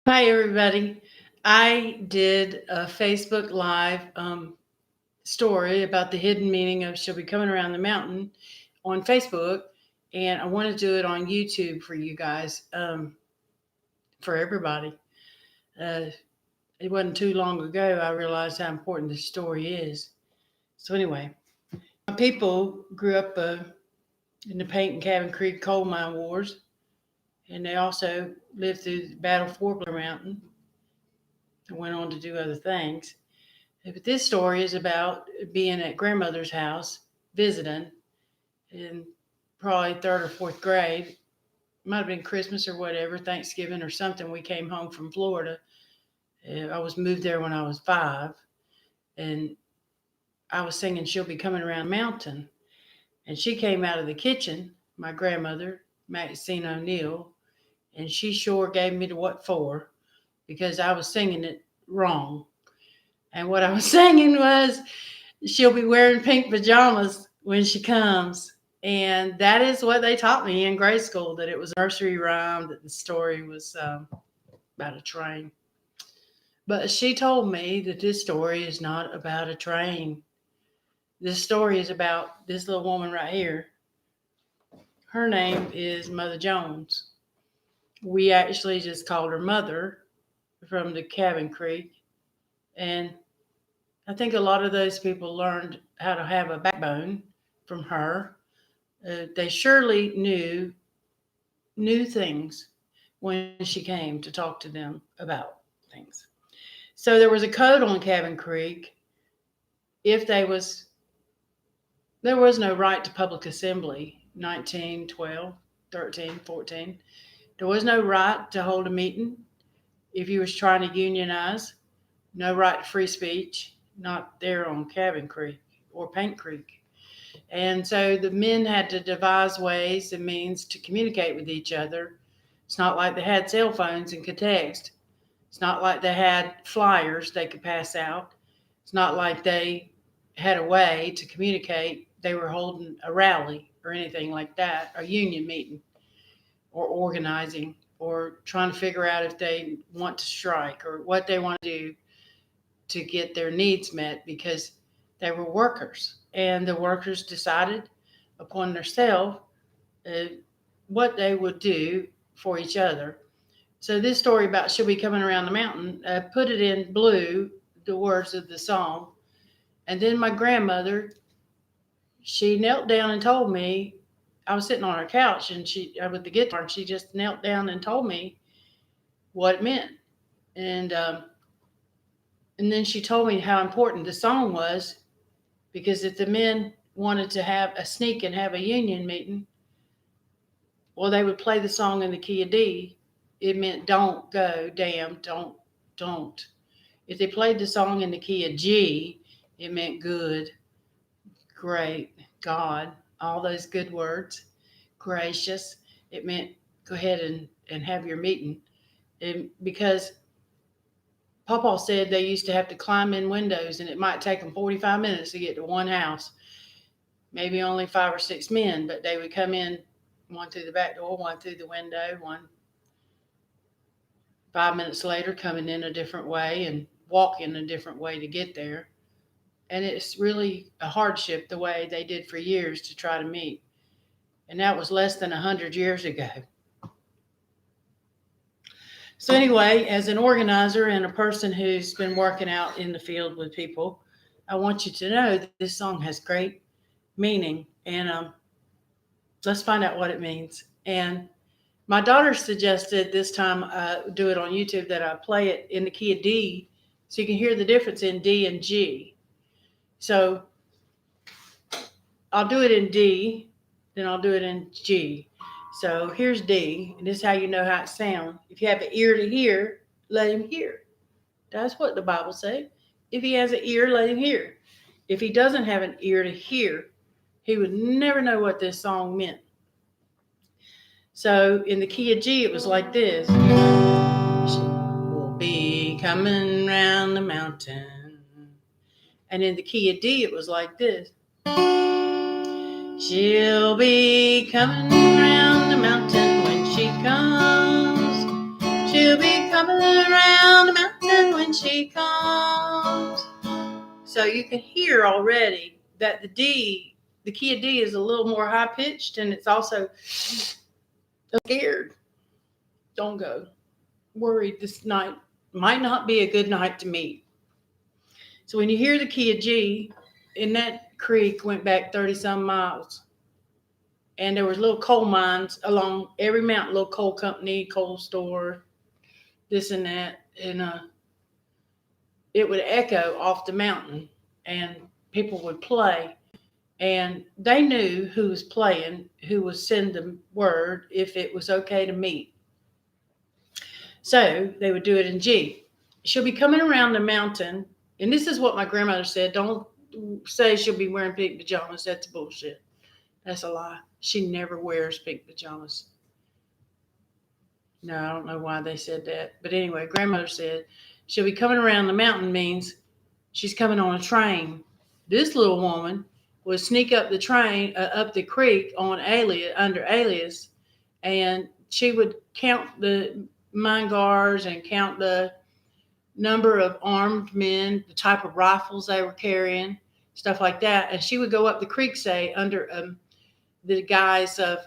Hi, everybody. I did a Facebook Live story about the hidden meaning of She'll Be Coming Around the Mountain on Facebook, and I want to do it on YouTube for you guys, for everybody. Uh, it wasn't too long ago I realized how important this story is. So, anyway, my people grew up in the Paint and Cabin Creek coal mine wars, and they also lived through the Battle for Blair Mountain and went on to do other things. But this story is about being at grandmother's house visiting in probably third or fourth grade. Might have been Christmas or whatever, Thanksgiving or something. We came home from Florida. I was moved there when I was 5, and I was singing "She'll Be Coming Around the Mountain," and she came out of the kitchen, my grandmother, Maxine O'Neal, and she sure gave me the what for because I was singing it wrong. And what I was singing was, she'll be wearing pink pajamas when she comes. And that is what they taught me in grade school, that it was a nursery rhyme, that the story was about a train. But she told me that this story is not about a train. This story is about this little woman right here. Her name is Mother Jones. We actually just called her Mother from the Cabin Creek. And I think a lot of those people learned how to have a backbone from her. They surely knew things when she came to talk to them about things. So there was a code on Cabin Creek. If there was no right to public assembly, 1912, 13, 14. There was no right to hold a meeting if you was trying to unionize. No right to free speech, not there on Cabin Creek or Paint Creek. And so the men had to devise ways and means to communicate with each other. It's not like they had cell phones and could text. It's not like they had flyers they could pass out. It's not like they had a way to communicate. They were holding a rally or anything like that, a union meeting or organizing or trying to figure out if they want to strike or what they want to do to get their needs met, because they were workers, and the workers decided upon themselves uh, what they would do for each other. So this story about "She'll Be Coming Around the Mountain," put it in blue, the words of the song. And then my grandmother, she knelt down and told me. I was sitting on her couch and she with the guitar, and she just knelt down and told me what it meant. And and then she told me how important the song was, because if the men wanted to have a sneak and have a union meeting, well, they would play the song in the key of D. It meant don't go, damn, don't. If they played the song in the key of G, it meant good, great, God, all those good words. Gracious, it meant go ahead and have your meeting. And because Papa said they used to have to climb in windows, and it might take them 45 minutes to get to one house. Maybe only 5 or 6 men, but they would come in, one through the back door, one through the window, one 5 minutes later coming in a different way and walking a different way to get there. And it's really a hardship the way they did for years to try to meet. And that was less than 100 years ago. So anyway, as an organizer and a person who's been working out in the field with people, I want you to know that this song has great meaning. And let's find out what it means. And my daughter suggested this time do it on YouTube, that I play it in the key of D so you can hear the difference in D and G. So I'll do it in D, then I'll do it in G. So here's D, and this is how you know how it sounds. If you have an ear to hear, let him hear. That's what the Bible says. If he has an ear, let him hear. If he doesn't have an ear to hear, he would never know what this song meant. So in the key of G, it was like this. She will be coming round the mountain. And in the key of D, it was like this. She'll be coming round the mountain when she comes. She'll be coming around the mountain when she comes. So you can hear already that the key of D is a little more high pitched, and it's also scared. Don't go. Worried this night might not be a good night to meet. So when you hear the key of G, in that creek went back 30 some miles. And there was little coal mines along every mountain, little coal company, coal store, this and that. And it would echo off the mountain, and people would play. And they knew who was playing, who would send the word if it was okay to meet. So they would do it in G. She'll be coming around the mountain, and this is what my grandmother said. Don't say she'll be wearing pink pajamas. That's bullshit. That's a lie. She never wears pink pajamas. No, I don't know why they said that. But anyway, grandmother said she'll be coming around the mountain means she's coming on a train. This little woman would sneak up the train, up the creek on under alias, and she would count the mine guards and count the number of armed men, the type of rifles they were carrying, stuff like that. And she would go up the creek, say, under the guise of,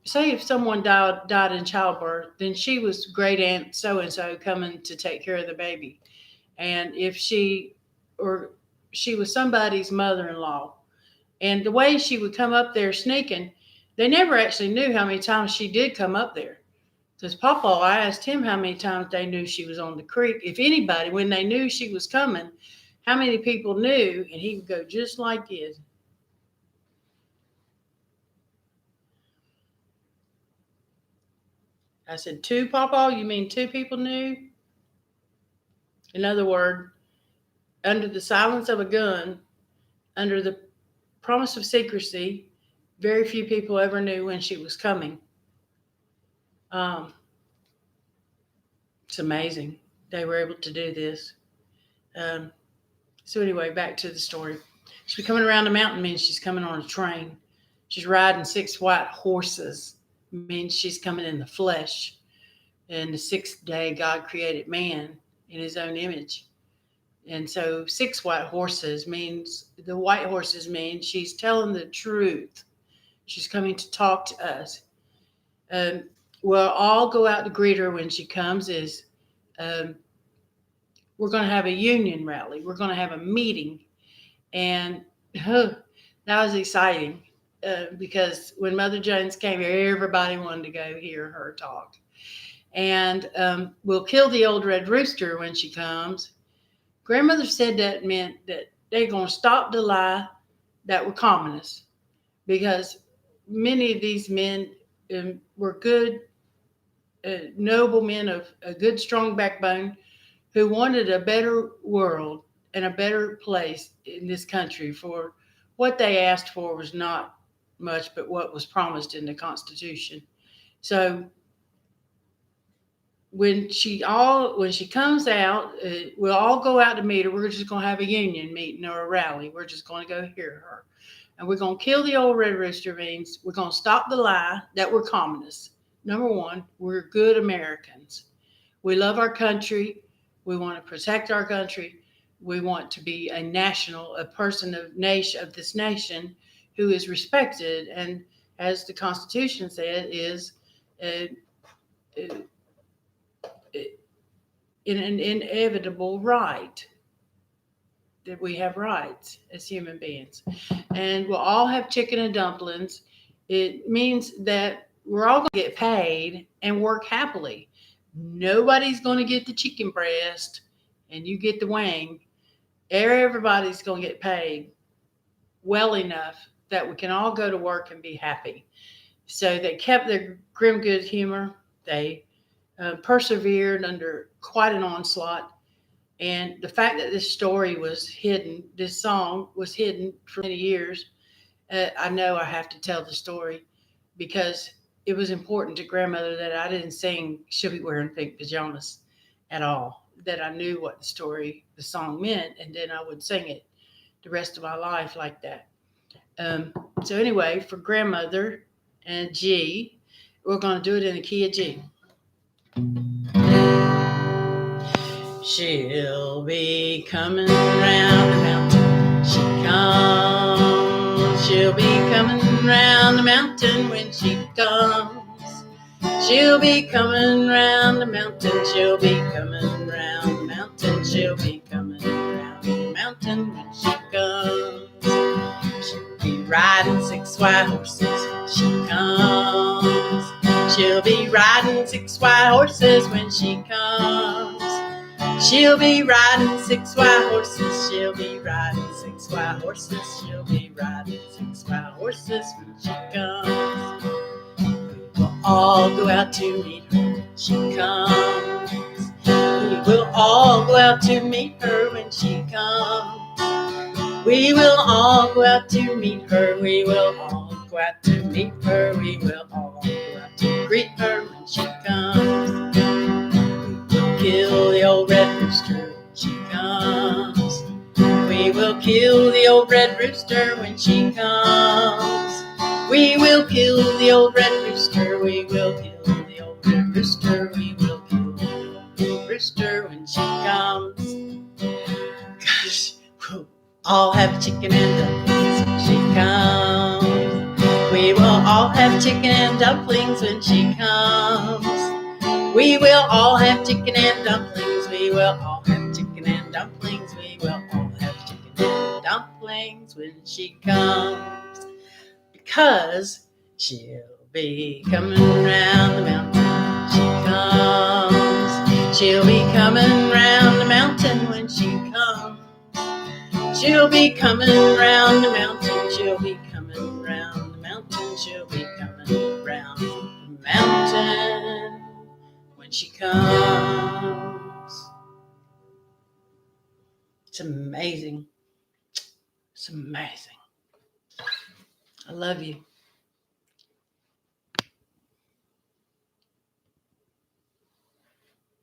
say if someone died in childbirth, then she was great aunt so-and-so coming to take care of the baby. And if she was somebody's mother-in-law. And the way she would come up there sneaking, they never actually knew how many times she did come up there. Because Papa, I asked him how many times they knew she was on the creek. If anybody, when they knew she was coming, how many people knew? And he would go just like this. I said, 2, Papa? You mean 2 people knew? In other words, under the silence of a gun, under the promise of secrecy, very few people ever knew when she was coming. It's amazing they were able to do this. So anyway, back to the story. She's coming around the mountain means she's coming on a train. She's riding 6 white horses means she's coming in the flesh. And the 6th day, God created man in his own image. And so 6 white horses means, the white horses mean she's telling the truth. She's coming to talk to us. We'll all go out to greet her when she comes. We're going to have a union rally. We're going to have a meeting. And that was exciting because when Mother Jones came here, everybody wanted to go hear her talk. And we'll kill the old red rooster when she comes. Grandmother said that meant that they're going to stop the lie that we're communists, because many of these men were good, noble men of a good, strong backbone who wanted a better world and a better place in this country. For what they asked for was not much, but what was promised in the Constitution. So when she comes out, we'll all go out to meet her. We're just going to have a union meeting or a rally. We're just going to go hear her. And we're going to kill the old red rooster means we're going to stop the lie that we're communists. Number one, we're good Americans. We love our country. We want to protect our country. We want to be a person of this nation who is respected. And as the Constitution said, is an inevitable right, that we have rights as human beings. And we'll all have chicken and dumplings. It means that we're all going to get paid and work happily. Nobody's going to get the chicken breast and you get the wing. Everybody's going to get paid well enough that we can all go to work and be happy. So they kept their grim good humor. They persevered under quite an onslaught. And the fact that this story was hidden, this song was hidden for many years, I know I have to tell the story because it was important to grandmother that I didn't sing "She'll Be Wearing Pink Pajamas" at all, that I knew what the song meant, and then I would sing it the rest of my life like that. So anyway, for grandmother and G, we're going to do it in the key of G. She'll be coming round the mountain. She comes. She'll be coming round the mountain when she comes. She'll be coming round the mountain. She'll be coming round the mountain. She'll be coming round the mountain when she comes. She'll be riding 6 white horses when she comes. She'll be riding 6 white horses when she comes. She'll be riding 6 white horses. She'll be riding 6 white horses. She'll be riding 6 white horses when she comes. We'll all go out to meet her when she comes. We will all go out to meet her when she comes. We will all go out to meet her. We will all go out to meet her. We will all go out to greet her when she comes. We will kill the old red rooster when she comes. We will kill the old red rooster when she comes. We will kill the old red rooster. We will kill the old red rooster. We will kill the old red rooster when she comes. Gosh, we'll all have chicken and dumplings when she comes. We will all have chicken and dumplings when she comes. We will all have chicken and dumplings. We will all have chicken and dumplings. We will all have chicken and dumplings when she comes. Because she'll be coming round the mountain when she comes. She'll be coming round the mountain when she comes. She'll be coming round the mountain. She'll be coming round the mountain. She'll be coming round the mountain when she comes. It's amazing. It's amazing. I love you.